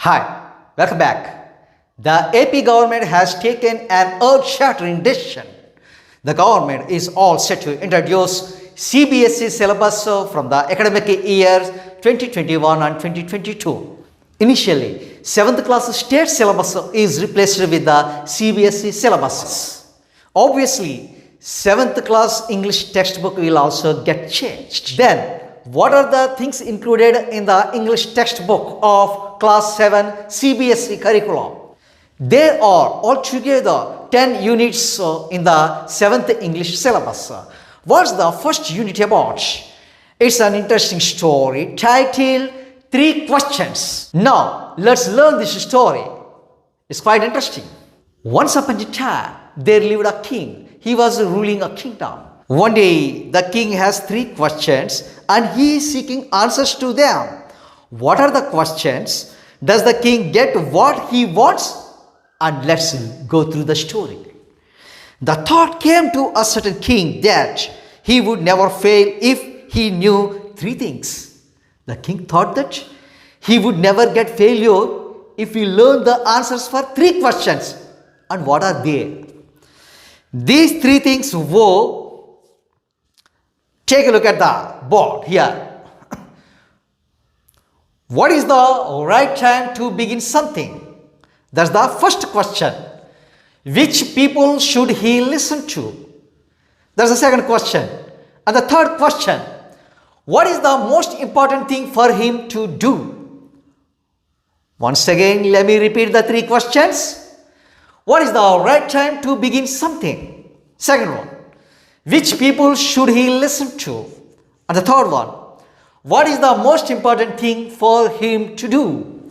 Hi, welcome back. The AP government has taken an earth-shattering decision. The government is all set to introduce CBSE syllabus from the academic years 2021 and 2022. Initially, 7th class state syllabus is replaced with the CBSE syllabus. Obviously, 7th class English textbook will also get changed. Then, what are the things included in the English textbook of class 7 CBSE curriculum? There are altogether 10 units in the 7th English syllabus. What's the first unit about? It's an interesting story titled 3 Questions. Now, let's learn this story. It's quite interesting. Once upon a time, there lived a king. He was ruling a kingdom. One day, the king has 3 questions and he is seeking answers to them. What are the questions? Does the king get what he wants? And let's go through the story. The thought came to a certain king that he would never fail if he knew 3 things. The king thought that he would never get failure if he learned the answers for 3 questions. And what are they? These 3 things were, take a look at the board here. What is the right time to begin something? That's the first question. Which people should he listen to? That's the second question. And the third question, what is the most important thing for him to do? Once again, let me repeat the 3 questions. What is the right time to begin something? Second one, which people should he listen to? And the third one, what is the most important thing for him to do?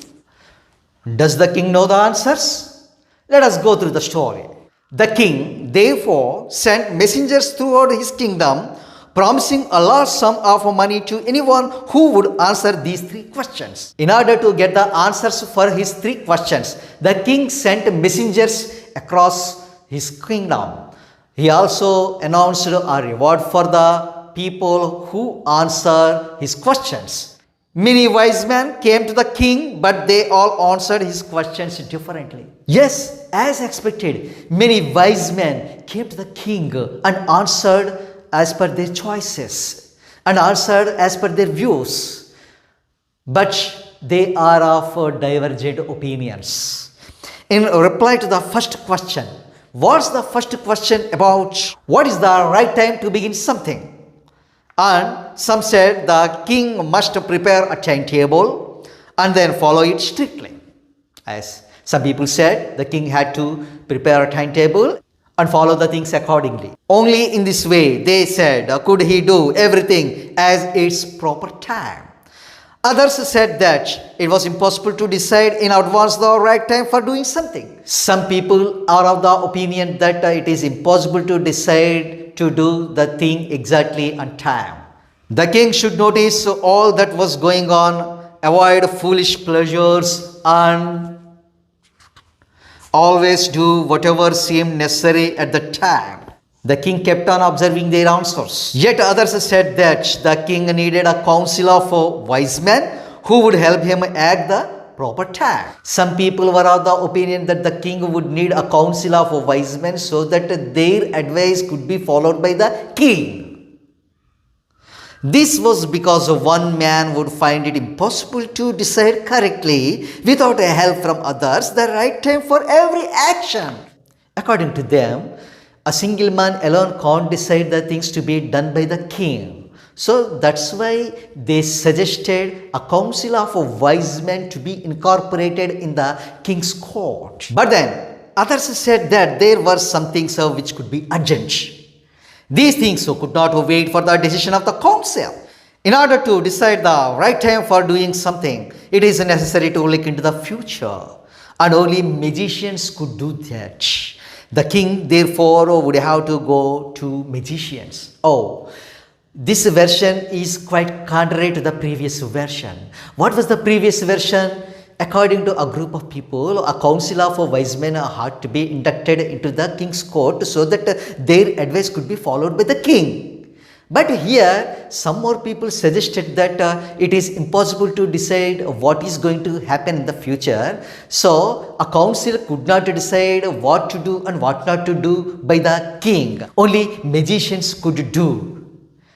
Does the king know the answers? Let us go through the story. The king therefore sent messengers throughout his kingdom, promising a large sum of money to anyone who would answer these 3 questions. In order to get the answers for his 3 questions, the king sent messengers across his kingdom. He also announced a reward for the people who answer his questions. Many wise men came to the king, but they all answered his questions differently. Yes, as expected, many wise men came to the king and answered as per their choices and answered as per their views. But they are of divergent opinions. In reply to the first question, what's the first question about? What is the right time to begin something? And some said the king must prepare a timetable and then follow it strictly. As some people said, the king had to prepare a timetable and follow the things accordingly. Only in this way, they said, could he do everything as its proper time. Others said that it was impossible to decide in advance the right time for doing something. Some people are of the opinion that it is impossible to decide to do the thing exactly on time. The king should notice all that was going on, avoid foolish pleasures, and always do whatever seemed necessary at the time. The king kept on observing their answers. Yet others said that the king needed a council of wise men who would help him act the proper time. Some people were of the opinion that the king would need a council of wise men so that their advice could be followed by the king. This was because one man would find it impossible to decide correctly without help from others the right time for every action. According to them, a single man alone can't decide the things to be done by the king. So that's why they suggested a council of wise men to be incorporated in the king's court. But then others said that there were some things which could be urgent. These things could not wait for the decision of the council. In order to decide the right time for doing something, it is necessary to look into the future. And only magicians could do that. The king therefore would have to go to magicians. This version is quite contrary to the previous version. What was the previous version? According to a group of people, a council of wise men had to be inducted into the king's court so that their advice could be followed by the king. But here, some more people suggested that it is impossible to decide what is going to happen in the future. So, a council could not decide what to do and what not to do by the king. Only magicians could do.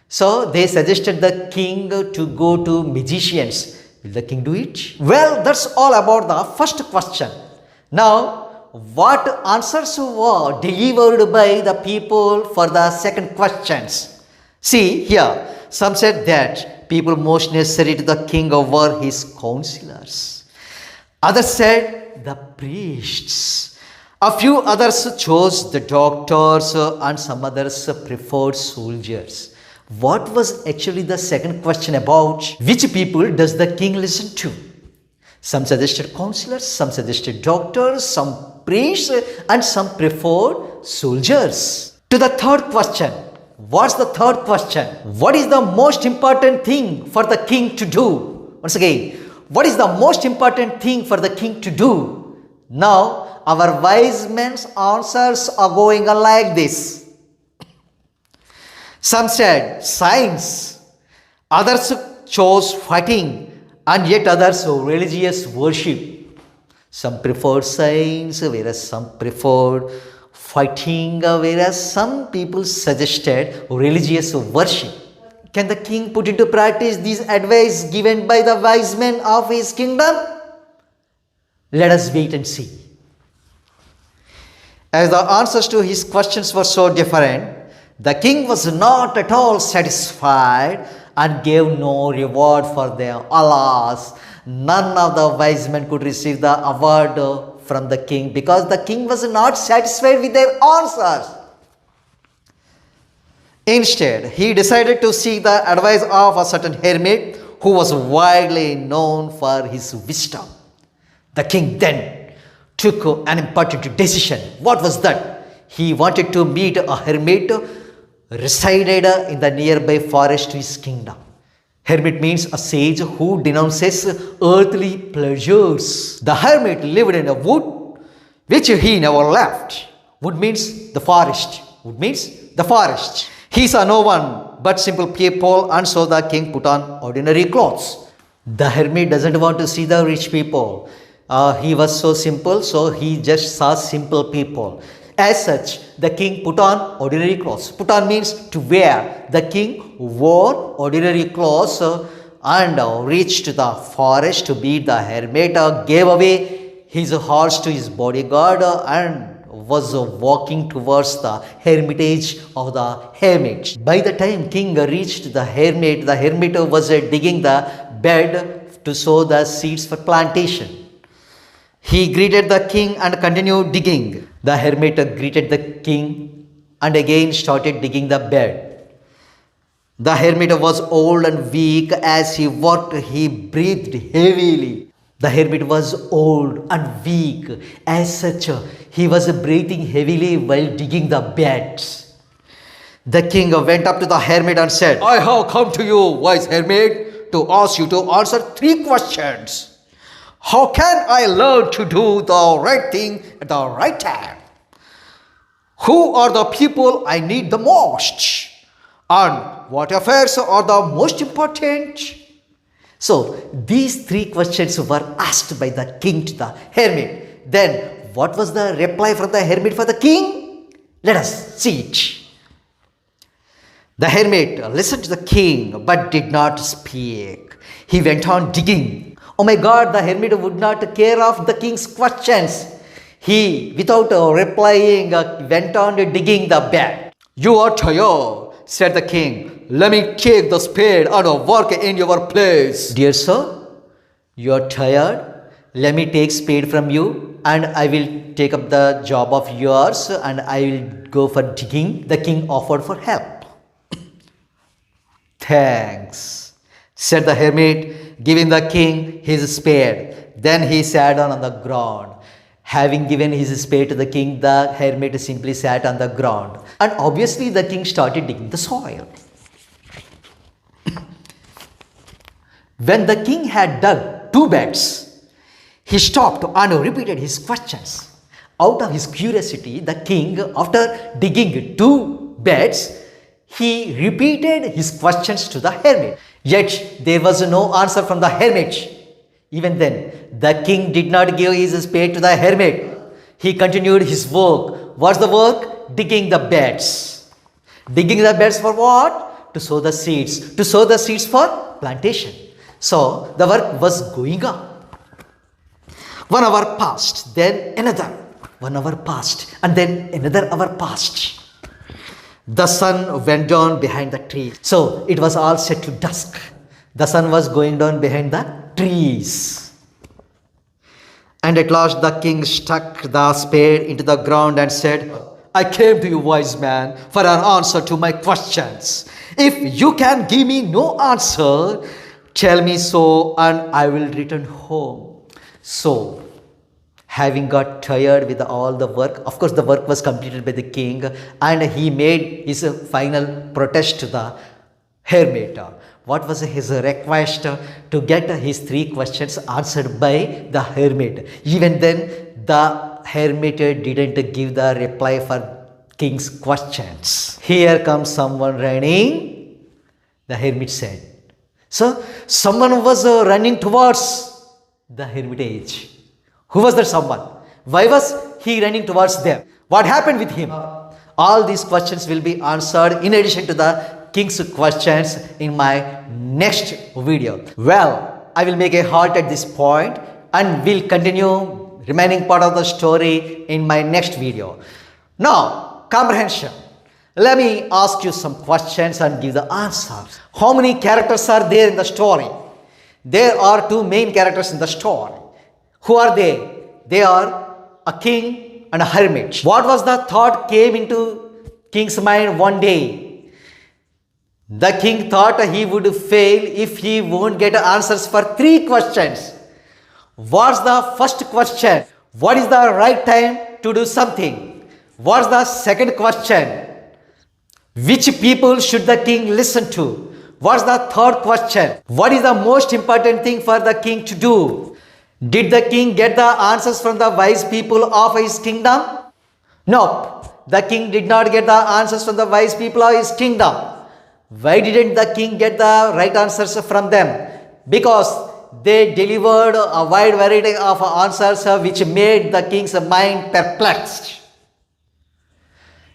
So, they suggested the king to go to magicians. Will the king do it? Well, that's all about the first question. Now, what answers were delivered by the people for the second questions? See here, some said that people most necessary to the king were his counselors. Others said the priests. A few others chose the doctors and some others preferred soldiers. What was actually the second question about? Which people does the king listen to? Some suggested counselors, some suggested doctors, some priests, and some preferred soldiers. To the third question. What's the third question? What is the most important thing for the king to do? Once again, what is the most important thing for the king to do? Now, our wise men's answers are going on like this. Some said science, others chose fighting, and yet others religious worship. Some preferred science, whereas some preferred fighting, whereas some people suggested religious worship. Can the king put into practice these advice given by the wise men of his kingdom? Let us wait and see. As the answers to his questions were so different, the king was not at all satisfied and gave no reward for them. Alas, none of the wise men could receive the award from the king because the king was not satisfied with their answers. Instead, he decided to seek the advice of a certain hermit who was widely known for his wisdom. The king then took an important decision. What was that? He wanted to meet a hermit resided in the nearby forest to his kingdom. Hermit means a sage who denounces earthly pleasures. The hermit lived in a wood which he never left. Wood means the forest. Wood means the forest. He saw no one but simple people, and so the king put on ordinary clothes. The hermit doesn't want to see the rich people. He was so simple, so he just saw simple people. As such, the king put on ordinary clothes. Put on means to wear. The king wore ordinary clothes and reached the forest to meet the hermit, gave away his horse to his bodyguard and was walking towards the hermitage of the hermit. By the time king reached the hermit was digging the bed to sow the seeds for plantation. He greeted the king and continued digging. The hermit greeted the king and again started digging the bed. The hermit was old and weak. As he worked, he breathed heavily. The hermit was old and weak. As such, he was breathing heavily while digging the beds. The king went up to the hermit and said, "I have come to you, wise hermit, to ask you to answer 3 questions. How can I learn to do the right thing at the right time? Who are the people I need the most? And what affairs are the most important?" So, these 3 questions were asked by the king to the hermit. Then, what was the reply from the hermit for the king? Let us see it. The hermit listened to the king but did not speak. He went on digging. Oh my God, the hermit would not care of the king's questions. He, without replying, went on digging the bed. "You are tired," said the king. "Let me take the spade and work in your place." "Dear sir, you are tired. Let me take spade from you and I will take up the job of yours and I will go for digging." The king offered for help. "Thanks," said the hermit, giving the king his spade. Then he sat down on the ground. Having given his spade to the king, the hermit simply sat on the ground. And obviously the king started digging the soil. When the king had dug 2 beds, he stopped and repeated his questions. Out of his curiosity, the king, after digging 2 beds, he repeated his questions to the hermit. Yet there was no answer from the hermit. Even then, the king did not give his spade to the hermit. He continued his work. What's the work? Digging the beds. Digging the beds for what? To sow the seeds. To sow the seeds for plantation. So the work was going on. 1 hour passed, then another. 1 hour passed, and then another hour passed. The sun went down behind the tree. So it was all set to dusk. The sun was going down behind the trees. And at last the king stuck the spade into the ground and said, I came to you, wise man, for an answer to my questions. If you can give me no answer, tell me so, and I will return home. So, having got tired with all the work, of course the work was completed by the king, and he made his final protest to the hermit. What was his request? To get his 3 questions answered by the hermit. Even then, the hermit didn't give the reply for king's questions. Here comes someone running, the hermit said. So, someone was running towards the hermitage. Who was that someone? Why was he running towards them? What happened with him? All these questions will be answered in addition to the king's questions in my next video. Well, I will make a halt at this point and will continue remaining part of the story in my next video. Now, comprehension. Let me ask you some questions and give the answers. How many characters are there in the story? There are 2 main characters in the story. Who are they? They are a king and a hermit. What was the thought came into king's mind one day? The king thought he would fail if he won't get answers for 3 questions. What's the first question? What is the right time to do something? What's the second question? Which people should the king listen to? What's the third question? What is the most important thing for the king to do? Did the king get the answers from the wise people of his kingdom? Nope. The king did not get the answers from the wise people of his kingdom. Why didn't the king get the right answers from them? Because they delivered a wide variety of answers which made the king's mind perplexed.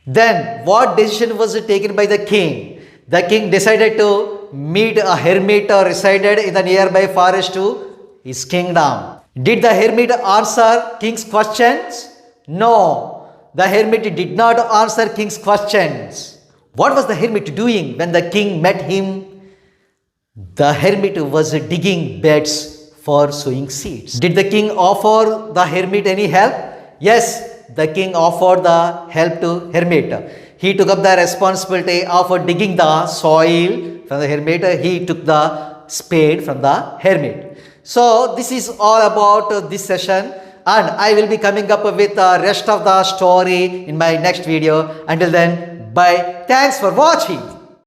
Then what decision was taken by the king? The king decided to meet a hermit resided in the nearby forest to his kingdom. Did the hermit answer king's questions? No, the hermit did not answer king's questions. What was the hermit doing when the king met him? The hermit was digging beds for sowing seeds. Did the king offer the hermit any help? Yes, the king offered the help to hermit. He took up the responsibility of digging the soil from the hermit. He took the spade from the hermit. So this is all about this session, and I will be coming up with the rest of the story in my next video. Until then, bye. Thanks for watching.